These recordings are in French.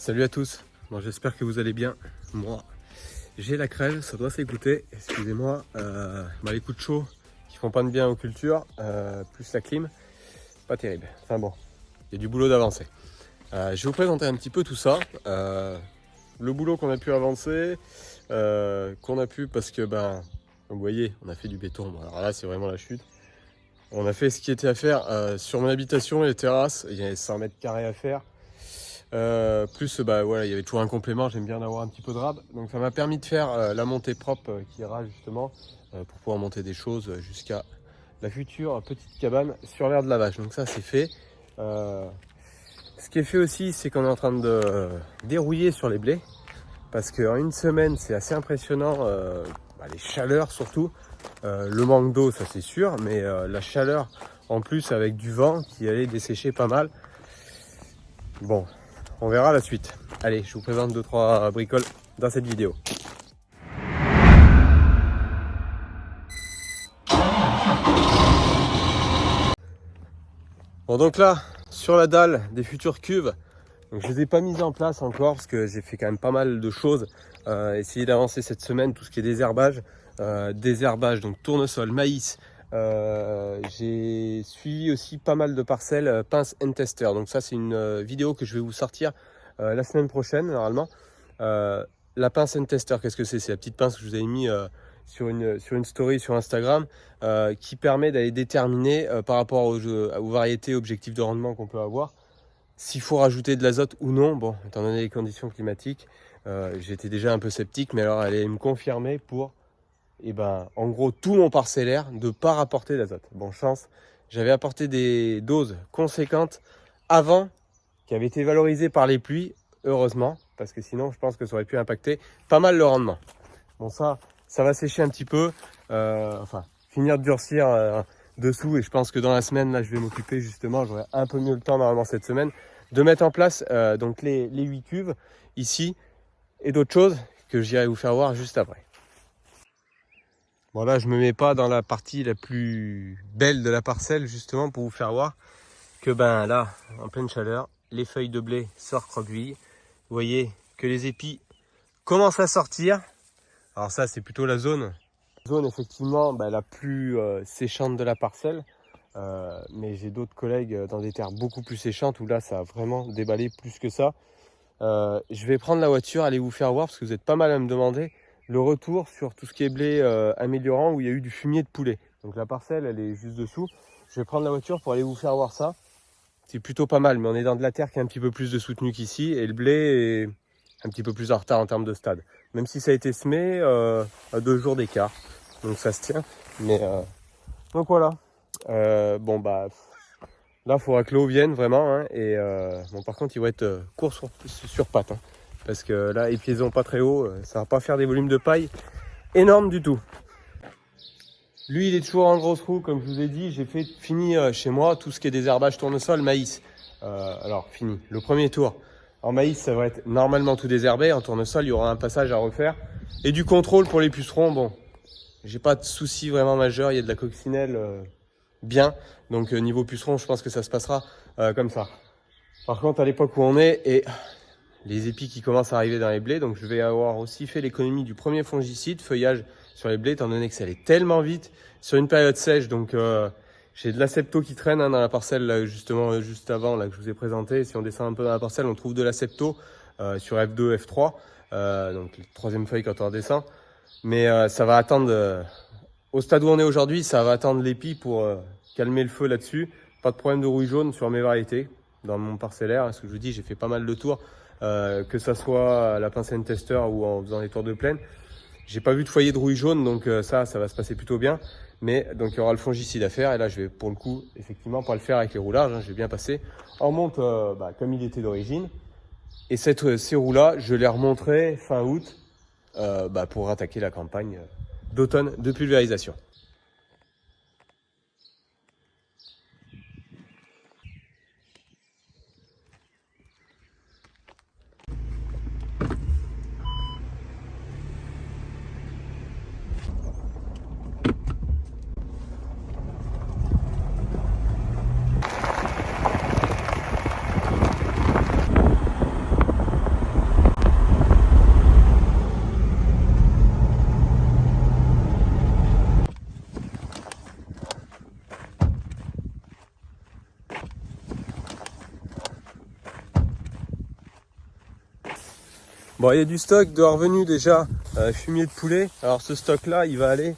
Salut à tous, bon, j'espère que vous allez bien. Moi, j'ai la crève, ça doit s'écouter, excusez-moi. Les coups de chaud qui font pas de bien aux cultures, plus la clim, pas terrible. Enfin bon, il y a du boulot d'avancer. Je vais vous présenter un petit peu tout ça. Le boulot qu'on a pu avancer, qu'on a pu parce que, comme vous voyez, on a fait du béton. Bon, alors là, c'est vraiment la chute. On a fait ce qui était à faire sur mon habitation et les terrasses. Il y avait 100 mètres carrés à faire. Voilà, il y avait toujours un complément, j'aime bien en avoir un petit peu de rab. Donc ça m'a permis de faire la montée propre qui ira justement pour pouvoir monter des choses jusqu'à la future petite cabane sur l'aire de lavage. Donc ça c'est fait. Ce qui est fait aussi, c'est qu'on est en train de dérouiller sur les blés. Parce qu'en une semaine, c'est assez impressionnant, les chaleurs surtout. Le manque d'eau, ça c'est sûr, mais la chaleur en plus avec du vent qui allait dessécher pas mal. Bon, on verra la suite. Allez, je vous présente 2-3 bricoles dans cette vidéo. Bon, donc là, sur la dalle des futures cuves, donc je ne les ai pas mises en place encore parce que j'ai fait quand même pas mal de choses. Essayer d'avancer cette semaine tout ce qui est désherbage. Donc tournesol, maïs. J'ai suivi aussi pas mal de parcelles pince and tester. Donc ça c'est une vidéo que je vais vous sortir la semaine prochaine normalement. La pince and tester, qu'est-ce que c'est? C'est la petite pince que je vous avais mis sur une story sur Instagram qui permet d'aller déterminer par rapport aux variétés objectifs de rendement qu'on peut avoir s'il faut rajouter de l'azote ou non. Bon, étant donné les conditions climatiques, j'étais déjà un peu sceptique, mais alors elle allait me confirmer pour en gros tout mon parcellaire de ne pas rapporter d'azote. Bon, chance, j'avais apporté des doses conséquentes avant, qui avaient été valorisées par les pluies, heureusement, parce que sinon je pense que ça aurait pu impacter pas mal le rendement. Bon, ça va sécher un petit peu, finir de durcir dessous, et je pense que dans la semaine là je vais m'occuper justement, j'aurai un peu mieux le temps normalement cette semaine, de mettre en place donc les 8 cuves ici et d'autres choses que j'irai vous faire voir juste après. Bon, là je me mets pas dans la partie la plus belle de la parcelle justement pour vous faire voir que là en pleine chaleur les feuilles de blé se recroquevillent. Vous voyez que les épis commencent à sortir. Alors ça c'est plutôt la zone effectivement la plus séchante de la parcelle, mais j'ai d'autres collègues dans des terres beaucoup plus séchantes où là ça a vraiment déballé plus que ça. Je vais prendre la voiture, aller vous faire voir parce que vous êtes pas mal à me demander le retour sur tout ce qui est blé améliorant où il y a eu du fumier de poulet. Donc la parcelle elle est juste dessous. Je vais prendre la voiture pour aller vous faire voir ça. C'est plutôt pas mal, mais on est dans de la terre qui est un petit peu plus de soutenu qu'ici et le blé est un petit peu plus en retard en termes de stade. Même si ça a été semé à 2 jours d'écart. Donc ça se tient. Mais donc voilà. Là il faudra que l'eau vienne vraiment. Hein, et par contre il va être court sur pattes. Hein, parce que là, épiaison pas très haut, ça va pas faire des volumes de paille énormes du tout. Lui, il est toujours en grosse roue, comme je vous ai dit. J'ai fini chez moi tout ce qui est désherbage, tournesol, maïs. Fini. Le premier tour. En maïs, ça va être normalement tout désherbé. En tournesol, il y aura un passage à refaire. Et du contrôle pour les pucerons. Bon, j'ai pas de soucis vraiment majeurs. Il y a de la coccinelle bien. Donc niveau puceron, je pense que ça se passera comme ça. Par contre, à l'époque où on est, et les épis qui commencent à arriver dans les blés, donc je vais avoir aussi fait l'économie du premier fongicide, feuillage sur les blés, étant donné que ça allait tellement vite sur une période sèche. Donc j'ai de l'asepto qui traîne dans la parcelle là, justement juste avant là, que je vous ai présenté. Si on descend un peu dans la parcelle, on trouve de l'asepto sur F2, F3, donc la troisième feuille quand on redescend. Mais ça va attendre, au stade où on est aujourd'hui, ça va attendre l'épi pour calmer le feu là-dessus. Pas de problème de rouille jaune sur mes variétés dans mon parcellaire. Ce que je vous dis, j'ai fait pas mal de tours. Que ça soit à la pince and tester ou en faisant les tours de plaine. J'ai pas vu de foyer de rouille jaune, donc ça va se passer plutôt bien. Mais donc il y aura le fongicide à faire et là je vais pour le coup effectivement pas le faire avec les roulages, hein, je vais bien passer en monte comme il était d'origine. Et ces roues là je les remonterai fin août pour attaquer la campagne d'automne de pulvérisation. Bon, il y a du stock de revenu déjà, fumier de poulet. Alors ce stock là, il va aller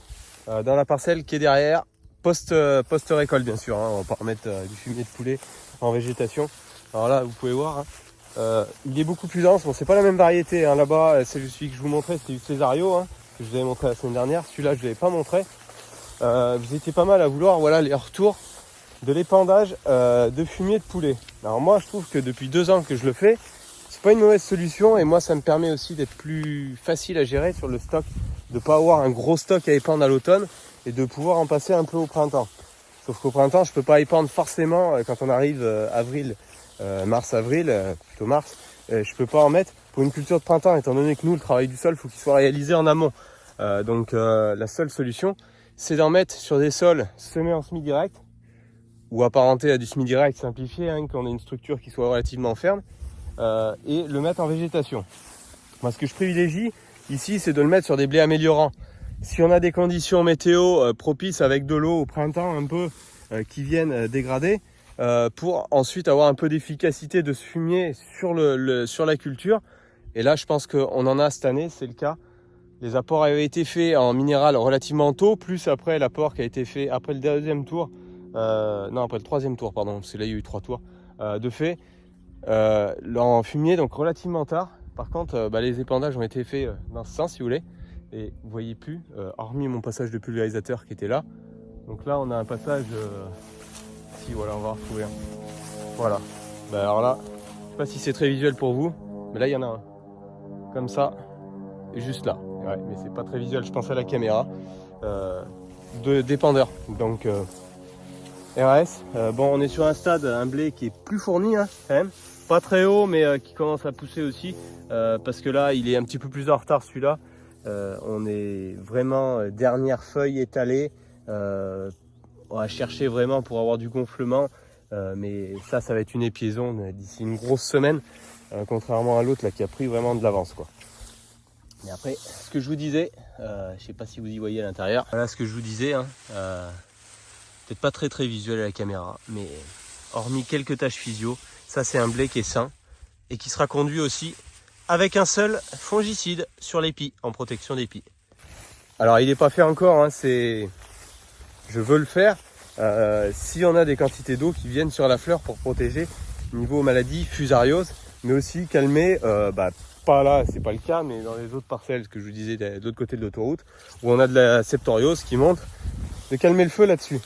dans la parcelle qui est derrière, post-récolte bien sûr, hein. On va pas remettre du fumier de poulet en végétation. Alors là, vous pouvez voir, hein, il est beaucoup plus dense. Bon, c'est pas la même variété, hein. Là-bas, c'est celui que je vous montrais, c'était du Césario, hein, que je vous avais montré la semaine dernière. Celui-là, je ne l'avais pas montré. Vous étiez pas mal à vouloir, voilà, les retours de l'épandage de fumier de poulet. Alors moi, je trouve que depuis 2 ans que je le fais, c'est pas une mauvaise solution, et moi ça me permet aussi d'être plus facile à gérer sur le stock, de pas avoir un gros stock à épandre à l'automne et de pouvoir en passer un peu au printemps. Sauf qu'au printemps, je peux pas épandre forcément quand on arrive avril, mars-avril, plutôt mars, je peux pas en mettre pour une culture de printemps, étant donné que nous, le travail du sol, faut qu'il soit réalisé en amont. Donc la seule solution, c'est d'en mettre sur des sols semés en semi-direct ou apparentés à du semi-direct simplifié, hein, qu'on ait une structure qui soit relativement ferme. Et le mettre en végétation. Moi, ce que je privilégie ici, c'est de le mettre sur des blés améliorants. Si on a des conditions météo propices avec de l'eau au printemps un peu qui viennent dégrader, pour ensuite avoir un peu d'efficacité de ce fumier sur, sur la culture. Et là, je pense qu'on en a cette année, c'est le cas. Les apports avaient été faits en minéral relativement tôt, plus après l'apport qui a été fait après le deuxième tour, non, après le troisième tour, pardon, parce que là il y a eu 3 tours de fait. En fumier, donc relativement tard. Par contre, les épandages ont été faits dans ce sens, si vous voulez. Et vous voyez plus, hormis mon passage de pulvérisateur qui était là. Donc là, on a un passage. Si, voilà, on va retrouver un. Voilà. Alors là, je sais pas si c'est très visuel pour vous, mais là, il y en a un. Comme ça, et juste là. Ouais, mais c'est pas très visuel, je pense à la caméra. D'épandeur. Donc, RS. Bon, on est sur un stade, un blé qui est plus fourni, hein, quand même. Pas très haut, mais qui commence à pousser aussi, parce que là il est un petit peu plus en retard celui-là. On est vraiment dernière feuille étalée, on va chercher vraiment pour avoir du gonflement, mais ça va être une épiaison d'ici une grosse semaine, contrairement à l'autre là qui a pris vraiment de l'avance, quoi. Mais après, ce que je vous disais, je sais pas si vous y voyez à l'intérieur, voilà ce que je vous disais, hein, peut-être pas très visuel à la caméra, mais hormis quelques taches physio, ça c'est un blé qui est sain et qui sera conduit aussi avec un seul fongicide sur l'épi, en protection d'épi. Alors il n'est pas fait encore, hein, je veux le faire si on a des quantités d'eau qui viennent sur la fleur pour protéger niveau maladie fusariose, mais aussi calmer, pas là c'est pas le cas, mais dans les autres parcelles, ce que je vous disais de l'autre côté de l'autoroute, où on a de la septoriose qui monte, de calmer le feu là-dessus.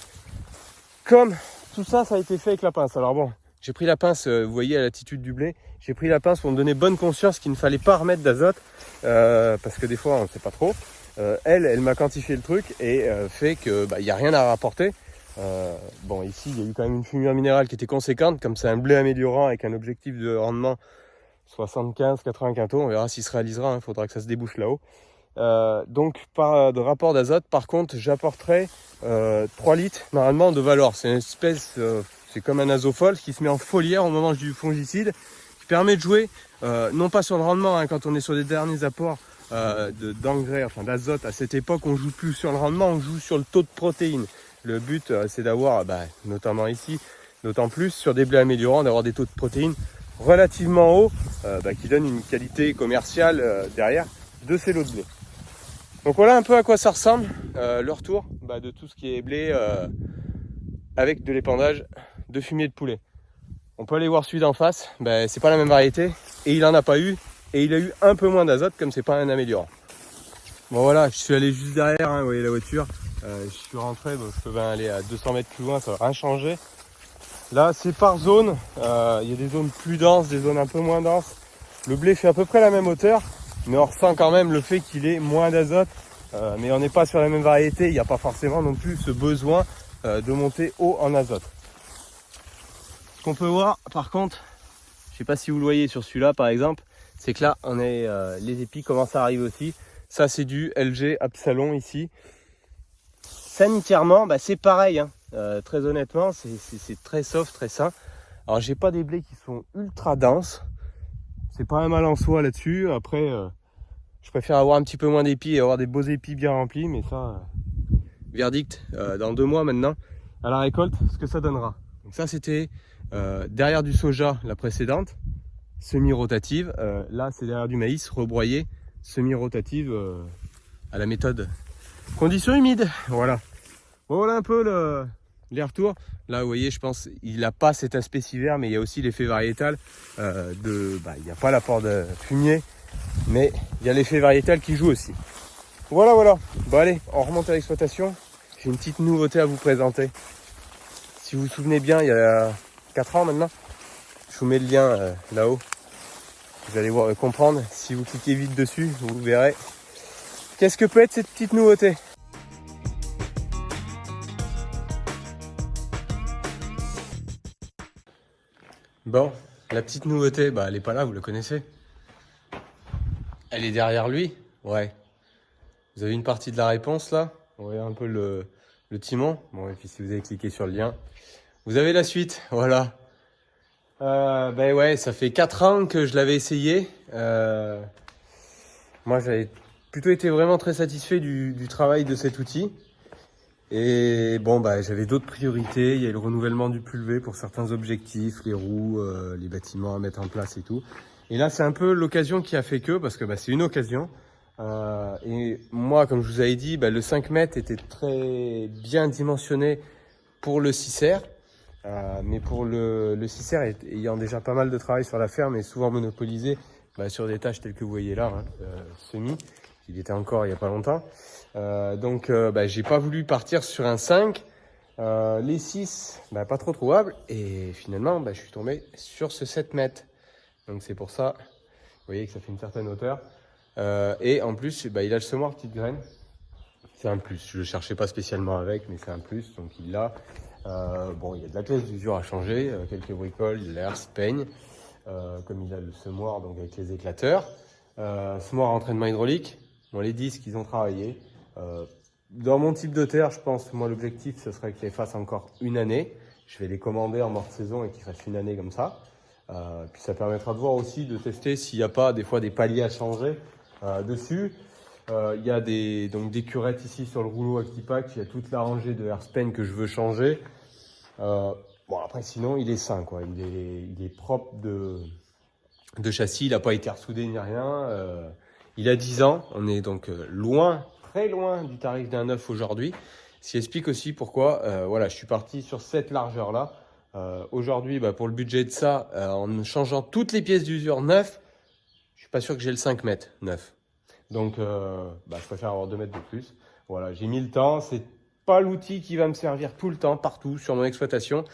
Comme tout ça, ça a été fait avec la pince. Alors bon, j'ai pris la pince, vous voyez à l'attitude du blé, j'ai pris la pince pour me donner bonne conscience qu'il ne fallait pas remettre d'azote, parce que des fois on ne sait pas trop. Elle m'a quantifié le truc et fait que il n'y a rien à rapporter. Bon, ici il y a eu quand même une fumure minérale qui était conséquente, comme c'est un blé améliorant avec un objectif de rendement 75-80 quintaux, on verra s'il se réalisera, il faudra que ça se débouche là-haut. Donc par de rapport d'azote, par contre j'apporterai 3 litres normalement de Valor. C'est une espèce, c'est comme un azofol qui se met en foliaire au moment du fongicide, qui permet de jouer non pas sur le rendement, hein, quand on est sur des derniers apports d'engrais, enfin d'azote. À cette époque on joue plus sur le rendement, on joue sur le taux de protéines. Le but c'est d'avoir, notamment ici, d'autant plus sur des blés améliorants, d'avoir des taux de protéines relativement hauts, qui donnent une qualité commerciale derrière de ces lots de blé. Donc voilà un peu à quoi ça ressemble, le retour de tout ce qui est blé avec de l'épandage de fumier de poulet. On peut aller voir celui d'en face, c'est pas la même variété et il en a pas eu, et il a eu un peu moins d'azote comme c'est pas un améliorant. Bon voilà, je suis allé juste derrière, hein, vous voyez la voiture, je suis rentré, donc je peux bien aller à 200 mètres plus loin, ça va rien changer. Là c'est par zone, il y a des zones plus denses, des zones un peu moins denses. Le blé fait à peu près la même hauteur, mais on ressent quand même le fait qu'il ait moins d'azote, mais on n'est pas sur la même variété, il n'y a pas forcément non plus ce besoin de monter haut en azote. Ce qu'on peut voir par contre, je ne sais pas si vous le voyez sur celui-là par exemple, c'est que là on est, les épis commencent à arriver aussi. Ça c'est du LG Absalon ici. Sanitairement c'est pareil, hein. Très honnêtement c'est très soft, très sain. Alors j'ai pas des blés qui sont ultra denses, c'est pas un mal en soi là-dessus. Après je préfère avoir un petit peu moins d'épis et avoir des beaux épis bien remplis, mais ça verdict dans 2 mois maintenant à la récolte ce que ça donnera. Donc ça c'était derrière du soja la précédente. semi-rotative. Là, c'est derrière du maïs rebroyé, semi-rotative à la méthode conditions humides. Voilà. Bon, voilà un peu les retours. Là, vous voyez, je pense il n'a pas cet aspect si vert, mais il y a aussi l'effet variétal. Il n'y a pas l'apport de fumier, mais il y a l'effet variétal qui joue aussi. Voilà. Bon, allez, on remonte à l'exploitation. J'ai une petite nouveauté à vous présenter. Si vous vous souvenez bien, il y a 4 ans maintenant, je vous mets le lien là-haut. Vous allez comprendre. Si vous cliquez vite dessus, vous verrez. Qu'est-ce que peut être cette petite nouveauté? Bon, la petite nouveauté, elle n'est pas là, vous la connaissez. Elle est derrière lui. Ouais. Vous avez une partie de la réponse là. Vous voyez un peu le timon. Bon, et puis si vous avez cliqué sur le lien, vous avez la suite. Voilà. Ouais, ça fait 4 ans que je l'avais essayé. Moi, j'avais plutôt été vraiment très satisfait du travail de cet outil. Et bon, j'avais d'autres priorités. Il y a le renouvellement du pulvé pour certains objectifs, les roues, les bâtiments à mettre en place et tout. Et là, c'est un peu l'occasion qui a fait que, parce que c'est une occasion. Et moi, comme je vous avais dit, le 5 mètres était très bien dimensionné pour le 6R. Mais pour le 6R, ayant déjà pas mal de travail sur la ferme et souvent monopolisé sur des tâches telles que vous voyez là, semi, il était encore il n'y a pas longtemps. Donc j'ai pas voulu partir sur un 5, les 6 pas trop trouvables, et finalement je suis tombé sur ce 7 mètres. Donc c'est pour ça, vous voyez que ça fait une certaine hauteur. Et en plus il a le semoir petite graine, c'est un plus, je le cherchais pas spécialement avec, mais c'est un plus, donc il l'a. Il y a de la pièce d'usure à changer, quelques bricoles, l'air se peigne, comme il a le semoir donc avec les éclateurs. Semoir à entraînement hydraulique, les disques ils ont travaillé. Dans mon type de terre, je pense, moi l'objectif ce serait qu'ils fassent encore une année. Je vais les commander en mort de saison et qu'ils fassent une année comme ça. Puis ça permettra de voir aussi, de tester s'il n'y a pas des fois des paliers à changer dessus. Il y a des curettes ici sur le rouleau Actipack, il y a toute la rangée de Airspan que je veux changer. Après sinon il est sain quoi, il est propre de châssis, il n'a pas été ressoudé ni rien. Il a 10 ans, on est donc très loin du tarif d'un neuf aujourd'hui. Ce qui explique aussi pourquoi je suis parti sur cette largeur là. Aujourd'hui pour le budget de ça, en changeant toutes les pièces d'usure neuves, je suis pas sûr que j'ai le 5 mètres neuf. Donc je préfère avoir 2 mètres de plus. Voilà, j'ai mis le temps, c'est pas l'outil qui va me servir tout le temps, partout sur mon exploitation.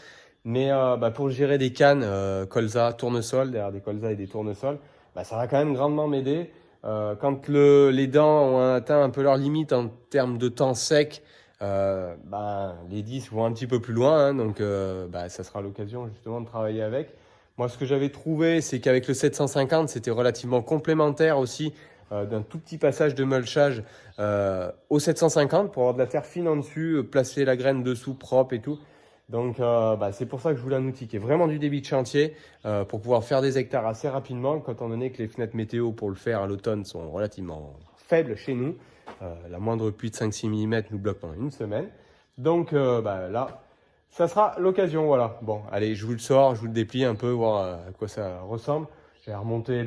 Mais pour gérer des cannes, colza, tournesol, derrière des colza et des tournesols, ça va quand même grandement m'aider. Quand les dents ont atteint un peu leur limite en termes de temps sec, les disques vont un petit peu plus loin, donc ça sera l'occasion justement de travailler avec. Moi, ce que j'avais trouvé, c'est qu'avec le 750, c'était relativement complémentaire aussi d'un tout petit passage de mulchage au 750 pour avoir de la terre fine en dessus, placer la graine dessous propre et tout. Donc c'est pour ça que je voulais un outil qui est vraiment du débit de chantier pour pouvoir faire des hectares assez rapidement, étant donné que les fenêtres météo pour le faire à l'automne sont relativement faibles chez nous. La moindre pluie de 5-6 mm nous bloque pendant une semaine. Donc là, ça sera l'occasion, voilà. Bon, allez, je vous le sors, je vous le déplie un peu, voir à quoi ça ressemble. J'ai remonté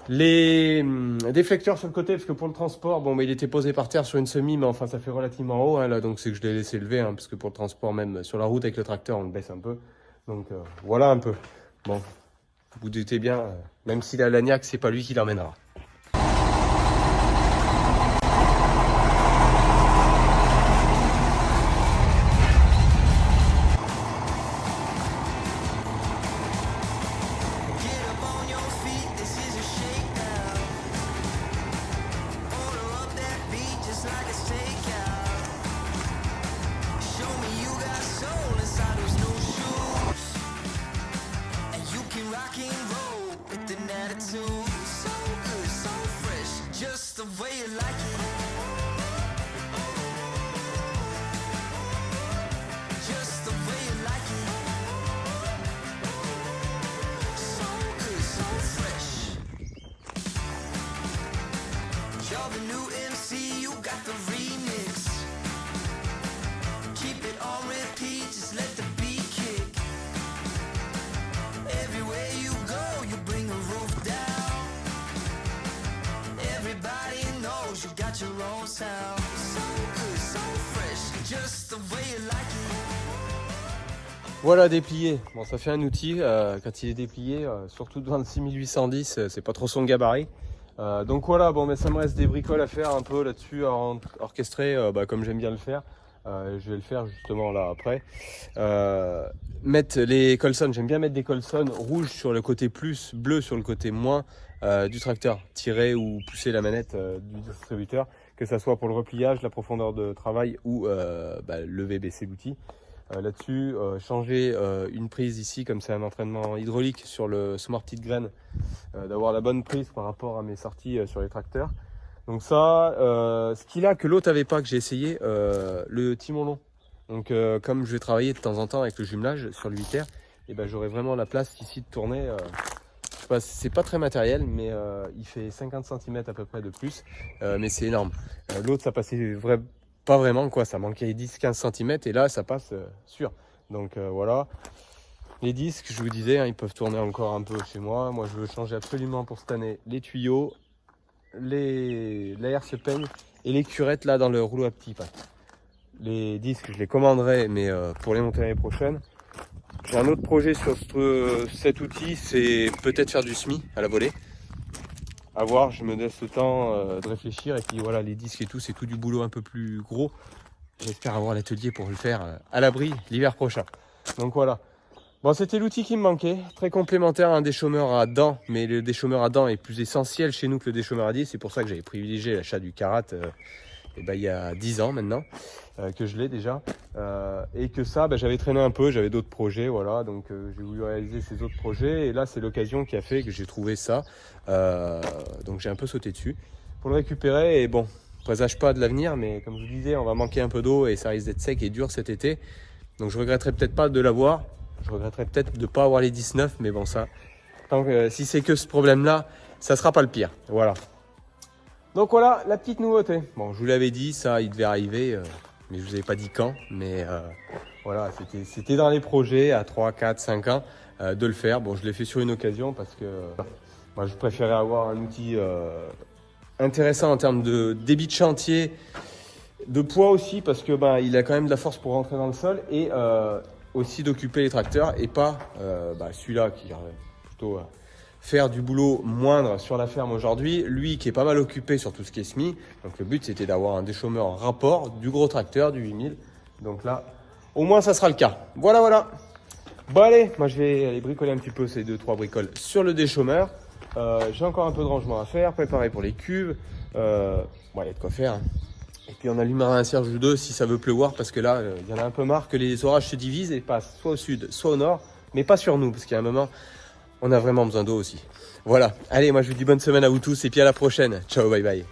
les déflecteurs sur le côté, parce que pour le transport, il était posé par terre sur une semi, mais enfin ça fait relativement haut, là, donc c'est que je l'ai laissé lever, parce que pour le transport, même sur la route avec le tracteur, on le baisse un peu. Donc voilà un peu. Bon, vous vous doutez bien, même s'il a l'agnac, c'est pas lui qui l'emmènera. Rock and roll with an attitude, so good, so Voilà, déplié. Bon, ça fait un outil. Quand il est déplié, surtout dans le 6810, c'est pas trop son gabarit. Donc voilà, bon, mais ça me reste des bricoles à faire un peu là-dessus, à orchestrer, comme j'aime bien le faire. Je vais le faire justement là après. Mettre les Colson, j'aime bien mettre des Colson rouges sur le côté plus, bleu sur le côté moins du tracteur. Tirer ou pousser la manette du distributeur, que ça soit pour le repliage, la profondeur de travail ou lever, baisser l'outil. Là-dessus, changer une prise ici, comme c'est un entraînement hydraulique sur le Smart Petite Graine, d'avoir la bonne prise par rapport à mes sorties sur les tracteurs. Donc ça, ce qu'il a que l'autre avait pas, que j'ai essayé, le timon long. Donc comme je vais travailler de temps en temps avec le jumelage sur le 8R, et ben j'aurai vraiment la place ici de tourner. C'est pas très matériel, mais il fait 50 cm à peu près de plus, mais c'est énorme. L'autre, ça passait pas vraiment, quoi, ça manquait 10-15 cm, et là ça passe sûr. Donc voilà. Les disques, je vous disais, hein, ils peuvent tourner encore un peu chez moi. Moi, je veux changer absolument pour cette année les tuyaux, l'air se peigne et les curettes là dans le rouleau à petits pattes. Les disques, je les commanderai, mais pour les monter l'année prochaine. J'ai un autre projet sur cet outil, c'est peut-être faire du SMI à la volée. À voir, je me laisse le temps de réfléchir. Et puis voilà, les disques et tout, c'est tout du boulot un peu plus gros. J'espère avoir l'atelier pour le faire à l'abri l'hiver prochain. Donc voilà. Bon, c'était l'outil qui me manquait. Très complémentaire à un déchômeur à dents. Mais le déchômeur à dents est plus essentiel chez nous que le déchômeur à 10. C'est pour ça que j'avais privilégié l'achat du Karat il y a 10 ans maintenant. Que je l'ai déjà. Et que ça, j'avais traîné un peu. J'avais d'autres projets. Voilà. Donc j'ai voulu réaliser ces autres projets. Et là, c'est l'occasion qui a fait que j'ai trouvé ça. Donc j'ai un peu sauté dessus pour le récupérer. Et bon, je présage pas de l'avenir, mais comme je vous disais, on va manquer un peu d'eau et ça risque d'être sec et dur cet été. Donc je regretterai peut-être pas de l'avoir. Je regretterai peut-être de ne pas avoir les 19, mais bon, ça, si c'est que ce problème-là, ça sera pas le pire. Voilà. Donc voilà la petite nouveauté. Bon, je vous l'avais dit, ça, il devait arriver, mais je vous avais pas dit quand. Mais voilà, c'était dans les projets à 3, 4, 5 ans de le faire. Bon, je l'ai fait sur une occasion parce que moi, je préférais avoir un outil intéressant en termes de débit de chantier, de poids aussi, parce que il a quand même de la force pour rentrer dans le sol et aussi d'occuper les tracteurs et pas celui-là qui va plutôt faire du boulot moindre sur la ferme aujourd'hui, lui qui est pas mal occupé sur tout ce qui est SMI. Donc le but c'était d'avoir un déchômeur en rapport du gros tracteur, du 8000. Donc là, au moins ça sera le cas. Voilà. Bon allez, moi je vais aller bricoler un petit peu ces 2-3 bricoles sur le déchômeur. J'ai encore un peu de rangement à faire, préparer pour les cuves. Il y a de quoi faire. Hein. Et puis on allumera un cierge ou deux si ça veut pleuvoir, parce que là, il y en a un peu marre que les orages se divisent et passent soit au sud, soit au nord, mais pas sur nous, parce qu'il y a un moment, on a vraiment besoin d'eau aussi. Voilà, allez, moi je vous dis bonne semaine à vous tous et puis à la prochaine. Ciao, bye bye.